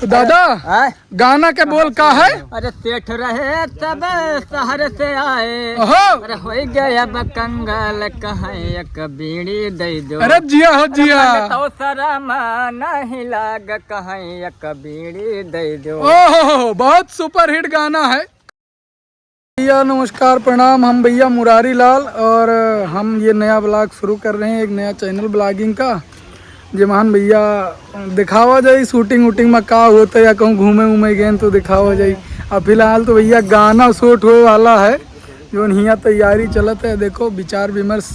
दादा गाना के बोल का है? अरे सेठ रहे तब शहर से आए, ओहो अरे हो गया अब कंगाल कहाँ एक बीड़ी दे दो। अरे जिया हो जिया। तो शरम नहीं लाग कहाँ एक बीड़ी दे दो। ओहो बहुत सुपर हिट गाना है भैया। नमस्कार प्रणाम, हम भैया मुरारी लाल और हम ये नया ब्लॉग शुरू कर रहे हैं, एक नया चैनल ब्लॉगिंग का। जे महान भैया दिखावा जाए शूटिंग वूटिंग में का होता है या कहूँ घूमे उमे गए तो दिखावा जाए। अब फिलहाल तो भैया गाना शूट होने वाला है जो यहाँ तैयारी चलत है। देखो विचार विमर्श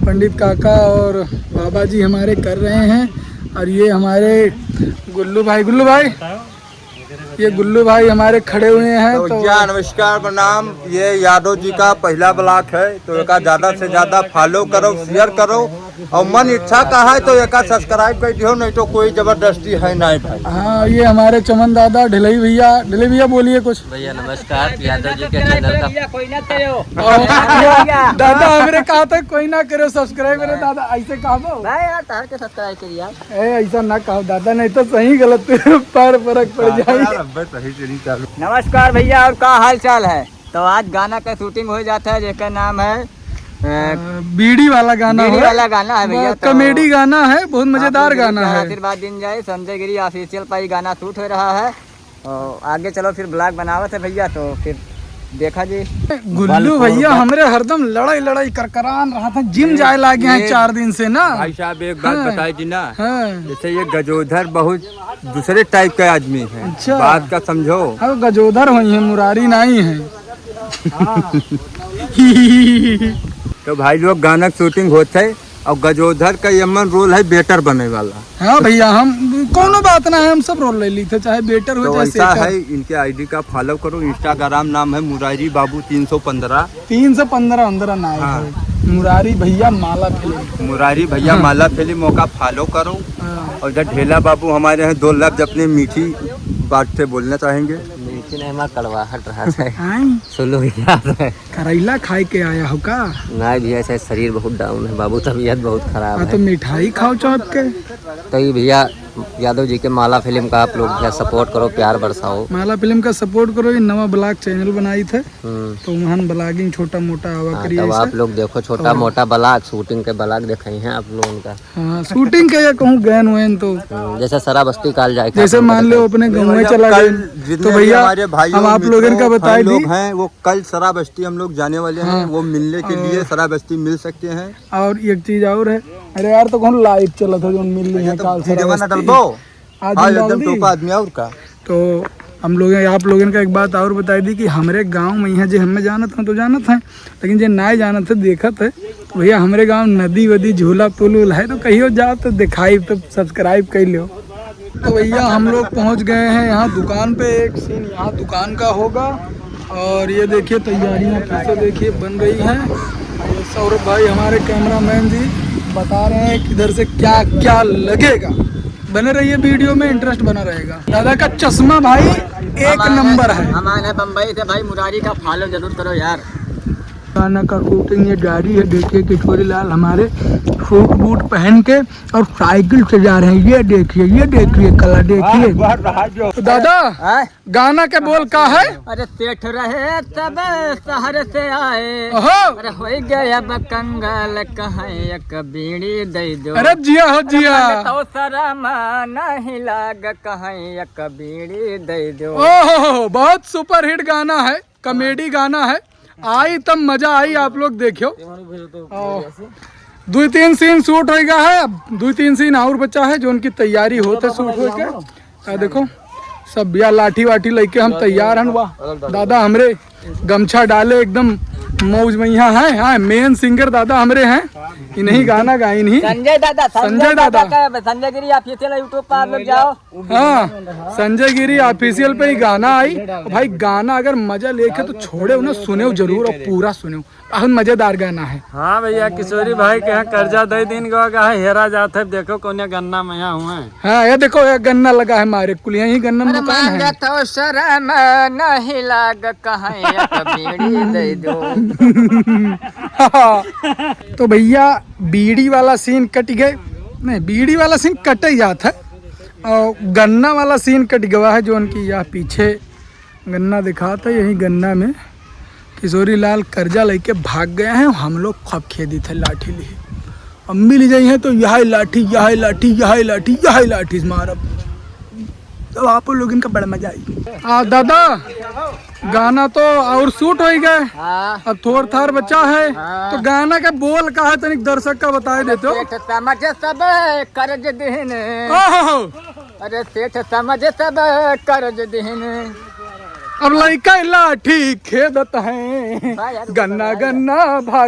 पंडित काका और बाबा जी हमारे कर रहे हैं और ये हमारे गुल्लू भाई ये गुल्लू भाई हमारे खड़े हुए हैं। तो नमस्कार प्रणाम, ये यादव जी का पहला ब्लॉग है तो एक ज्यादा से ज्यादा फॉलो करो, शेयर करो और मन इच्छा का है तो एक सब्सक्राइब कर दियो, नहीं तो कोई जबरदस्ती है नहीं भाई। हाँ ये हमारे चमन दादा ढिलई भैया बोलिए कुछ। भैया नमस्कार, यादव जी के चैनल का कोई ना करो दादा हमरे कहा था कोई ना करो सब्सक्राइब करे। दादा ऐसे कहा के सब्सक्राइब करिए, ऐसा ना कहो दादा, नहीं तो सही गलत पर फर्क पड़ जाए। नमस्कार भैया, और क्या हाल चाल है? तो आज गाना का शूटिंग हो जाता है जिसका नाम है बीड़ी वाला गाना है भैया। तो कॉमेडी गाना है, बहुत मजेदार गाना है। आशीर्वाद दिन जाए, संजय गिरी ऑफिशियल पर ही गाना शूट हो रहा है और आगे चलो फिर ब्लॉग बनावत है भैया। तो फिर देखा जी गुल्लू भैया हमरे हरदम लड़ाई करकरान रहा था, जिम जाए लागे हैं 4 दिन से ना। भाई साहब एक बात बताई जी ना, हाँ। जैसे ये गजोधर बहुत दूसरे टाइप का आदमी है। अच्छा। बात का समझो। हाँ गजोधर हुई है, मुरारी नहीं है। तो भाई लोग गाना शूटिंग होता है और गजोधर का यमन रोल है बेटर बनने वाला। हाँ भैया हम कोनो बात ना है, हम सब रोल ले ली थे, चाहे बेटर हो तो चाहे ऐसा सेटर। है, इनके आईडी का फॉलो करो, इंस्टाग्राम नाम है मुरारी बाबू 315 315 ना है। हाँ। मुरारी भैया माला फिल्म, मुरारी भैया माला फिल्म का फॉलो करो। हाँ। और इधर ढेला बाबू हमारे हैं 2 लफ्ज अपने मीठी बात से बोलना चाहेंगे। कड़वाहट रहा है, हाँ। सुनो याद है करेला खाए के आया हो का? नहीं भैया, ऐसे शरीर बहुत डाउन है बाबू, तबीयत बहुत खराब है। तो मिठाई खाओ चौथ के। तो ये भैया यादव जी के माला फिल्म का आप लोग भैया सपोर्ट करो, प्यार बरसाओ। माला फिल्म का सपोर्ट करो, ये नवा ब्लॉग चैनल बनाई थे तो महान ब्लॉगिंग छोटा मोटा आवा करिए। तब आप लोग देखो छोटा मोटा ब्लॉग, शूटिंग के ब्लॉग देखे हैं आप लोगों का। हाँ शूटिंग के या कहूँ गैन वैन तो जैसे सराबस्ती काल जाए, जैसे मान लो अपने गाँव में चला गए तो भैया हम आप लोगों का बताए दी हैं वो कल शराबस्ती हम लोग जाने वाले हैं। वो मिलने के लिए शराबस्ती मिल सकते हैं। और एक चीज और है, अरे यार तो कौन लाइव चला था जो मिल रही है काल आदमी और का। तो हम लोग आप लोगों का एक बात और बताई दी कि हमारे गांव में यहाँ जो हमें जानत हैं तो जानत हैं, लेकिन जो ना जानत है देखत है तो भैया हमारे गांव नदी वदी झूला पुल उल है, तो कहीं जाओ तो दिखाई तो सब्सक्राइब कर लो। तो भैया हम लोग पहुँच गए हैं यहाँ दुकान पे, एक सीन यहाँ दुकान का होगा और ये देखिए तैयारियाँ कैसे देखिए बन रही हैं। सौरभ भाई हमारे कैमरामैन जी बता रहे हैं किधर से क्या क्या लगेगा। बने रहिए वीडियो में, इंटरेस्ट बना रहेगा। दादा का चश्मा भाई एक नंबर है। हमारे बम्बई से भाई मुरारी का फॉलो जरूर करो यार। गाना का शूटिंग ये गाड़ी है, देखिए किशोरी लाल हमारे सूट बूट पहन के और साइकिल से जा रहे हैं। ये देखिए कला देखिए। तो दादा गाना के बोल का है? अरे सेठ रहे तब शहर से आए, ओहो अरे हो गया अब कंगाल कहाँ एक बीड़ी दे दो। अरे जिया हो जिया। तो शरम नहीं लाग कहाँ एक बीड़ी दे दो। ओहो बहुत सुपर हिट गाना है, कॉमेडी गाना है, आई तब मजा आई। आप लोग देखियो 2-3 सीन शूट हो गया है, अब 2-3 सीन और बचा है जो उनकी तैयारी होते शूट हो के। देखो सब भैया लाठी वाठी लेके हम तैयार हैं। वाह दादा हमरे गमछा डाले एकदम मौज में यहाँ है। हाँ मेन सिंगर दादा हमरे हैं, इन्हीं गाना गाई नहीं संजय दादा संजय गिरी ऑफिशियल यूट्यूब पर आप लोग जाओ। हाँ संजय गिरी ऑफिशियल पे ही गाना आई भाई। गाना अगर मजा लेके तो छोड़े उन्हें सुने जरूर और पूरा सुने, बहुत मजेदार गाना है। हाँ भैया किशोरी भाई के यहाँ कर्जा 2 दिन का है, हेरा जाते देखो कौन गन्ना में यहाँ हुआ है। हाँ ये देखो ये गन्ना लगा है हमारे कुल यही गन्ना में दुकान है। तो शर्म नहीं लाग कहाँ एक बीड़ी दे दो। तो भैया बीड़ी वाला सीन कट गए, नहीं बीड़ी वाला सीन कट ही जाता है और गन्ना वाला सीन कट गया है जो उनकी यह पीछे गन्ना दिखाता यही गन्ना में किशोरी लाल कर्जा लेके भाग गए हैं। हम लोग खब खेदी थे लाठी लिए अम्मी ले जाई हैं तो यह लाठी यह लाठी यह लाठी यह लाठी मारब तो आप लोग इनका बड़ा मजा आई। दादा गाना तो और शूट हो गए अब थोड़ थार बचा है तो गाना का बोल का है तनिक दर्शक का बता देते हो। समझ सब कर्ज दिन, ओहो अरे सेठ समझ सब कर्ज दिन। अब लड़का लाठी खेदत है गन्ना गन्ना भाग